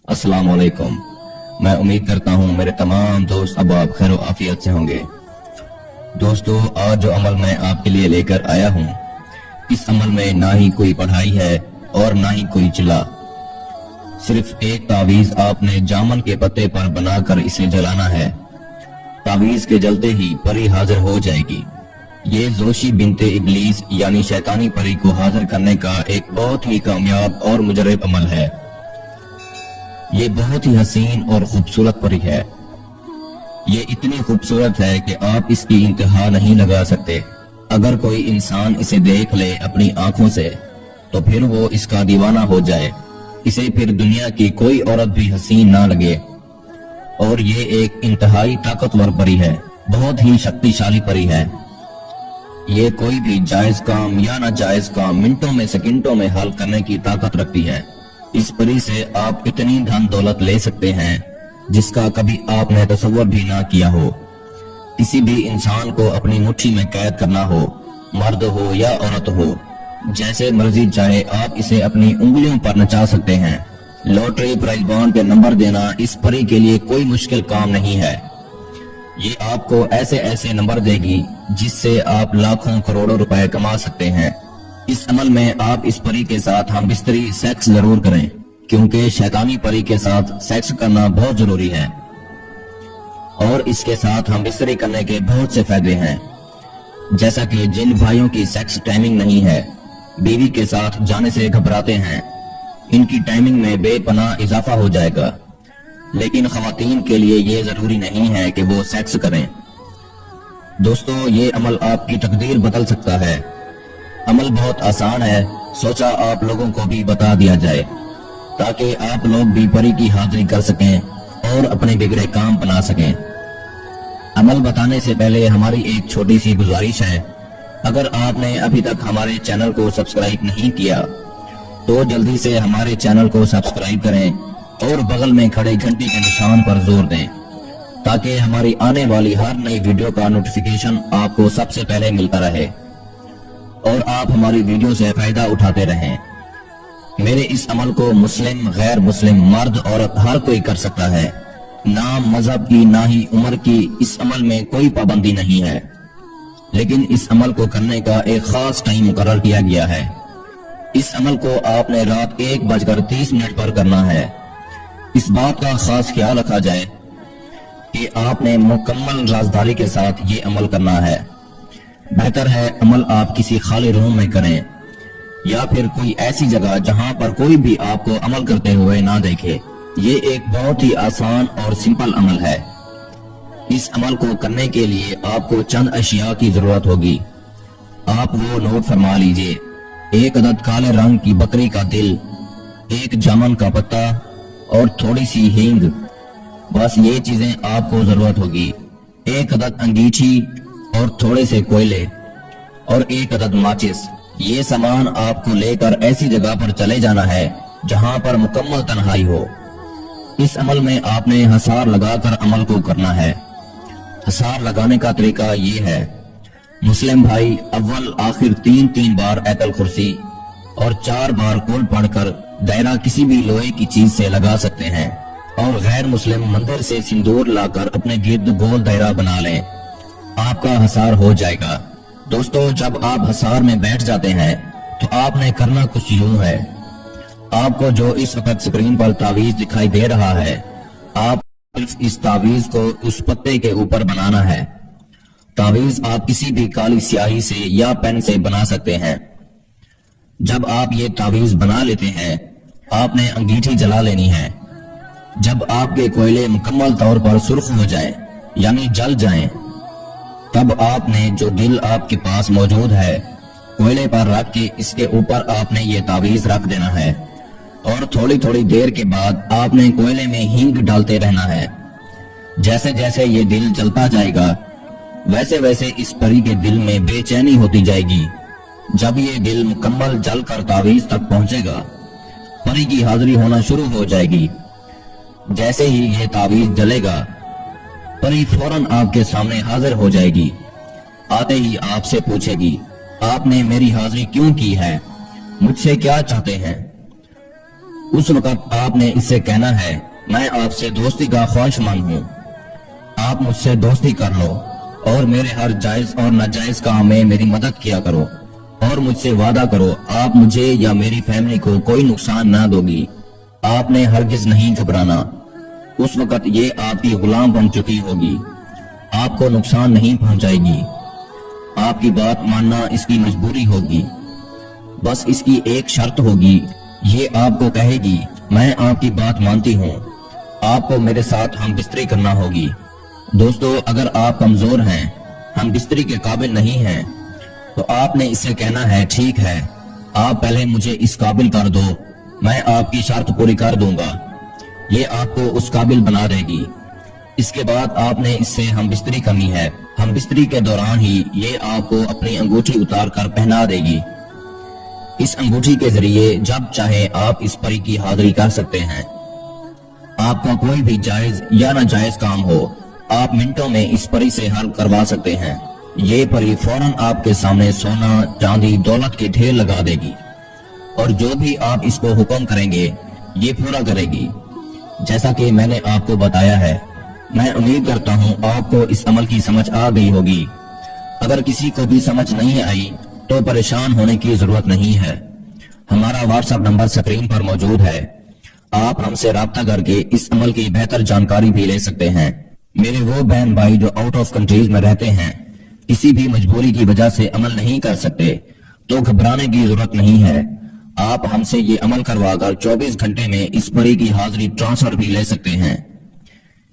अस्सलाम वालेकुम। मैं उम्मीद करता हूँ मेरे तमाम दोस्त अब आप खैर आफियत से होंगे। दोस्तों, आज जो अमल मैं आपके लिए लेकर आया हूँ, इस अमल में ना ही कोई पढ़ाई है और ना ही कोई चिल्ला। सिर्फ एक तावीज आपने जामन के पत्ते पर बनाकर इसे जलाना है। तावीज के जलते ही परी हाजिर हो जाएगी। ये जोशी बिनते इबलीस यानी शैतानी परी को हाजिर करने का एक बहुत ही कामयाब और मुजरब अमल है। ये बहुत ही हसीन और खूबसूरत परी है। ये इतनी खूबसूरत है कि आप इसकी इंतहा नहीं लगा सकते। अगर कोई इंसान इसे देख ले अपनी आंखों से तो फिर वो इसका दीवाना हो जाए। इसे फिर दुनिया की कोई औरत भी हसीन ना लगे। और ये एक इंतहाई ताकतवर परी है, बहुत ही शक्तिशाली परी है। ये कोई भी जायज काम या नाजायज काम मिनटों में सेकंडों में हल करने की ताकत रखती है। इस परी से आप इतनी धन दौलत ले सकते हैं जिसका कभी आपने तसव्वुर भी ना किया हो। किसी भी इंसान को अपनी मुट्ठी में कैद करना हो, मर्द हो या औरत हो, जैसे मर्जी चाहे आप इसे अपनी उंगलियों पर नचा सकते हैं। लॉटरी प्राइज बॉन्ड के नंबर देना इस परी के लिए कोई मुश्किल काम नहीं है। ये आपको ऐसे ऐसे नंबर देगी जिससे आप लाखों करोड़ों रुपए कमा सकते हैं। इस अमल में आप इस परी के साथ हम बिस्तरी सेक्स जरूर करें, क्योंकि शैतानी परी के साथ सेक्स करना बहुत जरूरी है और इसके साथ हम बिस्तरी करने के बहुत से फायदे हैं। जैसा कि जिन भाइयों की सेक्स टाइमिंग नहीं है, बीवी के साथ जाने से घबराते हैं, इनकी टाइमिंग में बेपनाह इजाफा हो जाएगा। लेकिन खवातीन के लिए ये जरूरी नहीं है कि वो सेक्स करें। दोस्तों, ये अमल आपकी तकदीर बदल सकता है। अमल बहुत आसान है, सोचा आप लोगों को भी बता दिया जाए ताकि आप लोग भी परी की हाजिरी कर सकें और अपने बिगड़े काम बना सकें। अमल बताने से पहले हमारी एक छोटी सी गुजारिश है, अगर आपने अभी तक हमारे चैनल को सब्सक्राइब नहीं किया तो जल्दी से हमारे चैनल को सब्सक्राइब करें और बगल में खड़े घंटी के निशान पर जोर दें ताकि हमारी आने वाली हर नई वीडियो का नोटिफिकेशन आपको सबसे पहले मिलता रहे और आप हमारी वीडियो से फायदा उठाते रहें। मेरे इस अमल को मुस्लिम, गैर मुस्लिम, मर्द, औरत हर कोई कर सकता है। ना मजहब की ना ही उम्र की इस अमल में कोई पाबंदी नहीं है। लेकिन इस अमल को करने का एक खास टाइम मुकर्रर किया गया है। इस अमल को आपने रात 1:30 पर करना है। इस बात का खास ख्याल रखा जाए कि आपने मुकम्मल राजदारी के साथ ये अमल करना है। बेहतर है अमल आप किसी खाली रूम में करें या फिर कोई ऐसी जगह जहां पर कोई भी आपको अमल करते हुए ना देखे। ये एक बहुत ही आसान और सिंपल अमल है। इस अमल को करने के लिए आपको चंद अशिया की जरूरत होगी। आप वो नोट फरमा लीजिए। 1 अदद काले रंग की बकरी का दिल, 1 जामन का पत्ता और थोड़ी सी हींग। बस ये चीजें आपको जरूरत होगी। 1 अदद अंगीठी और थोड़े से कोयले और 1 अदद माचिस। ये सामान आपको लेकर ऐसी जगह पर चले जाना है जहां पर मुकम्मल तन्हाई हो। इस अमल में आपने हसार लगाकर अमल को करना है। हसार लगाने का तरीका ये है, मुस्लिम भाई अव्वल आखिर 3 बार ऐतल कुर्सी और 4 बार कुल पढ़कर दायरा किसी भी लोहे की चीज से लगा सकते हैं और गैर मुस्लिम मंदिर से सिंदूर लाकर अपने गिर्द गोल दायरा बना लें। आपका हसार हो जाएगा। दोस्तों, जब आप हसार में बैठ जाते हैं तो आपने करना कुछ यूं है। आपको जो इस वक्त स्क्रीन पर तावीज दिखाई दे रहा है, आप सिर्फ इस तावीज को उस पत्ते के ऊपर बनाना है। तावीज आप किसी भी काली स्याही से या पेन से बना सकते हैं। जब आप ये तावीज बना लेते हैं, आपने अंगीठी जला लेनी है। जब आपके कोयले मुकम्मल तौर पर सुर्ख हो जाए यानी जल जाएं, तब आपने जो दिल आपके पास मौजूद है कोयले पर रख के इसके ऊपर आपने ये तावीज रख देना है और थोड़ी थोड़ी देर के बाद आपने कोयले में हींग डालते रहना है। जैसे जैसे ये दिल जलता जाएगा वैसे वैसे इस परी के दिल में बेचैनी होती जाएगी। जब ये दिल मुकम्मल जल कर तावीज तक पहुंचेगा, परी की हाजिरी होना शुरू हो जाएगी। जैसे ही ये तावीज जलेगा, परी फौरन आपके सामने हाजिर हो जाएगी। आते ही आपसे पूछेगी, आपने मेरी हाजिरी क्यों की है, मुझसे क्या चाहते हैं। اس وقت آپ نے اس سے کہنا ہے میں آپ سے دوستی کا خواہشمند ہوں، آپ مجھ سے دوستی کر لو اور میرے ہر جائز اور ناجائز کام میں میری مدد کیا کرو، اور مجھ سے وعدہ کرو آپ مجھے یا میری فیملی کو کوئی نقصان نہ دو گی، آپ نے ہرگز نہیں گھبرانا۔ اس وقت یہ آپ کی غلام بن چکی ہوگی، آپ کو نقصان نہیں پہنچائے گی، آپ کی بات ماننا اس کی مجبوری ہوگی، بس اس کی ایک شرط ہوگی، یہ آپ کو کہے گی میں آپ کی بات مانتی ہوں، آپ کو میرے ساتھ ہم بستری کرنا ہوگی۔ دوستو، اگر آپ کمزور ہیں، ہم بستری کے قابل نہیں ہیں، تو آپ نے اس سے کہنا ہے ٹھیک ہے، آپ پہلے مجھے اس قابل کر دو، میں آپ کی شرط پوری کر دوں گا، یہ آپ کو اس قابل بنا دے گی۔ اس کے بعد آپ نے اس سے ہم بستری کرنی ہے، ہم بستری کے دوران ہی یہ آپ کو اپنی انگوٹھی اتار کر پہنا دے گی۔ اس انگوٹھی کے ذریعے جب چاہے آپ اس پری کی حاضری کر سکتے ہیں، آپ کا کوئی بھی جائز یا ناجائز کام ہو آپ منٹوں میں اس پری سے حل کروا سکتے ہیں۔ یہ پری فوراً آپ کے سامنے سونا، چاندی، دولت کے ڈھیر لگا دے گی، اور جو بھی آپ اس کو حکم کریں گے یہ پورا کرے گی، جیسا کہ میں نے آپ کو بتایا ہے۔ میں امید کرتا ہوں آپ کو اس عمل کی سمجھ آ گئی ہوگی۔ اگر کسی کو بھی سمجھ نہیں آئی تو پریشان ہونے کی ضرورت نہیں ہے، ہمارا واٹس ایپ نمبر سکرین پر موجود ہے، آپ ہم سے رابطہ کر کے اس عمل کی بہتر جانکاری بھی لے سکتے ہیں۔ میرے وہ بہن بھائی جو آؤٹ آف کنٹریز میں رہتے ہیں، کسی بھی مجبوری کی وجہ سے عمل نہیں کر سکتے، تو گھبرانے کی ضرورت نہیں ہے، آپ ہم سے یہ عمل کروا کر 24 گھنٹے میں اس پری کی حاضری ٹرانسفر بھی لے سکتے ہیں۔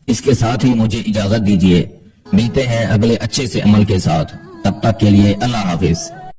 اس کے ساتھ ہی مجھے اجازت دیجیے، ملتے ہیں اگلے اچھے سے عمل کے ساتھ، تب تک کے لیے اللہ حافظ۔